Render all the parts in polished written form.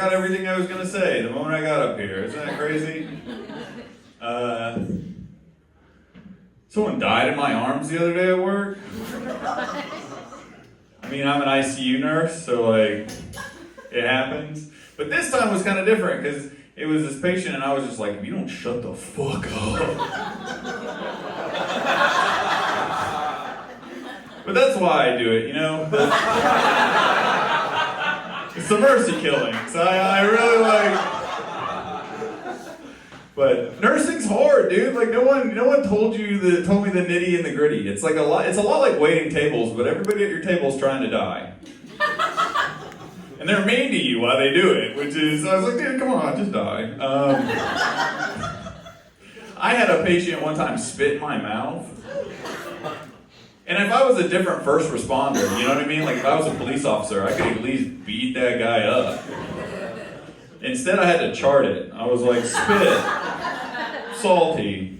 forgot everything I was going to say the moment I got up here. Isn't that crazy? Someone died in my arms the other day at work. I mean, I'm an ICU nurse, so like, it happens. But this time was kind of different because it was this patient and I was just like, if you don't shut the fuck up. But that's why I do it, you know? It's a mercy killing, so I really like... But nursing's hard, dude. Like no one told me the nitty and the gritty. It's a lot like waiting tables, but everybody at your table is trying to die. And they're mean to you while they do it, which is, I was like, dude, come on, just die. I had a patient one time spit in my mouth. And if I was a different first responder, you know what I mean? Like if I was a police officer, I could at least beat that guy up. Instead, I had to chart it. I was like, spit, salty.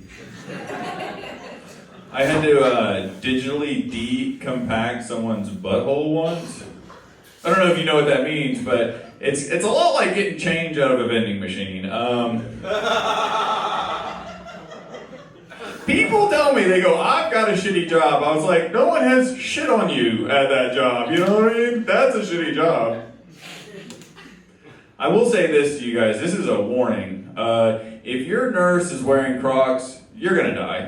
I had to digitally decompact someone's butthole once. I don't know if you know what that means, but it's a lot like getting change out of a vending machine. People tell me, they go, I've got a shitty job. I was like, no one has shit on you at that job. You know what I mean? That's a shitty job. I will say this to you guys. This is a warning. If your nurse is wearing Crocs, you're going to die.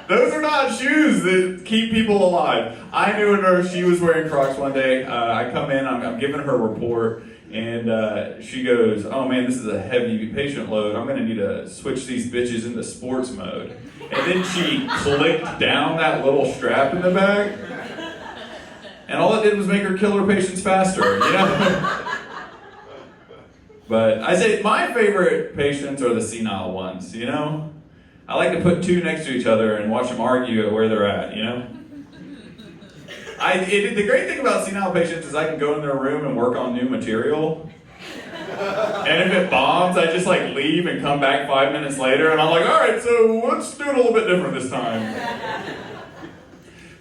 Those are not shoes that keep people alive. I knew a nurse, she was wearing Crocs one day. I come in, I'm giving her a report, and she goes, oh man, this is a heavy patient load. I'm gonna need to switch these bitches into sports mode. And then she clicked down that little strap in the back, and all it did was make her kill her patients faster, you know? But I say my favorite patients are the senile ones, you know? I like to put two next to each other and watch them argue at where they're at, you know? The great thing about senile patients is I can go in their room and work on new material. And if it bombs, I just like leave and come back 5 minutes later and I'm like, all right, so let's do it a little bit different this time.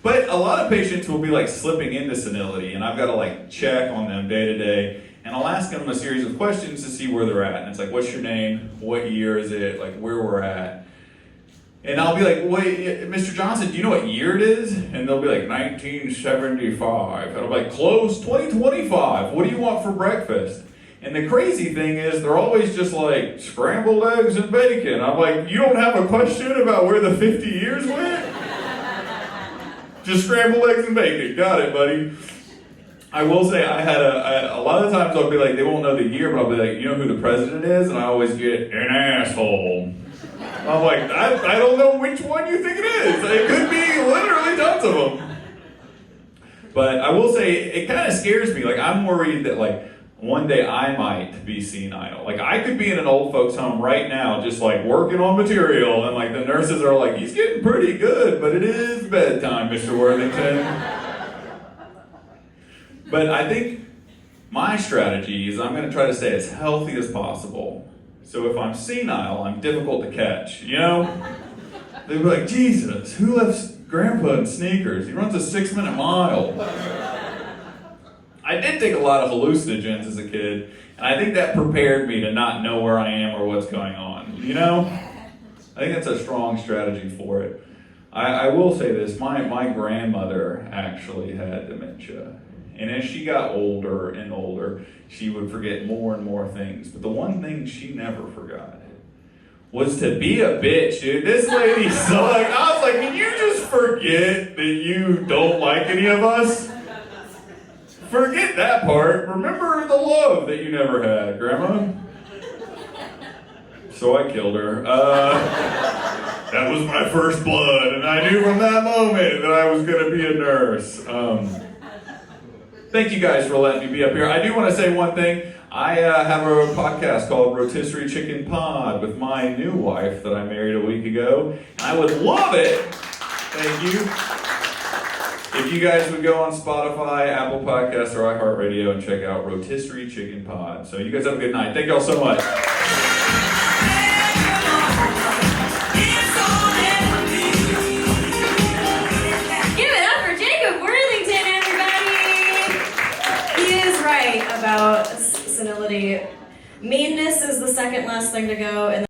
But a lot of patients will be like slipping into senility and I've got to like check on them day to day. And I'll ask them a series of questions to see where they're at. And it's like, what's your name? What year is it? Like where we're at. And I'll be like, wait, Mr. Johnson, do you know what year it is? And they'll be like, 1975. And I'm like, close, 2025. What do you want for breakfast? And the crazy thing is, they're always just like, scrambled eggs and bacon. I'm like, you don't have a question about where the 50 years went? Just scrambled eggs and bacon. Got it, buddy. I will say, a lot of times I'll be like, they won't know the year, but I'll be like, you know who the president is? And I always get, an asshole. I'm like, I don't know which one you think it is. It could be literally tons of them. But I will say, it kind of scares me. Like, I'm worried that, like, one day I might be senile. Like, I could be in an old folks' home right now, just, like, working on material, and, like, the nurses are like, he's getting pretty good, but it is bedtime, Mr. Worthington. But I think my strategy is I'm going to try to stay as healthy as possible. So if I'm senile, I'm difficult to catch, you know? They'd be like, Jesus, who left Grandpa in sneakers? He runs a 6-minute mile. I did take a lot of hallucinogens as a kid, and I think that prepared me to not know where I am or what's going on, you know? I think that's a strong strategy for it. I will say this, my grandmother actually had dementia. And as she got older and older, she would forget more and more things. But the one thing she never forgot was to be a bitch, dude. This lady's so like, I was like, can you just forget that you don't like any of us? Forget that part. Remember the love that you never had, Grandma. So I killed her. That was my first blood, and I knew from that moment that I was going to be a nurse. Thank you guys for letting me be up here. I do want to say one thing. I have a podcast called Rotisserie Chicken Pod with my new wife that I married a week ago. And I would love it, thank you, if you guys would go on Spotify, Apple Podcasts, or iHeartRadio and check out Rotisserie Chicken Pod. So you guys have a good night. Thank y'all so much. Give it up for Jacob Worthington, everybody! He is right about about senility. Meanness is the second last thing to go, and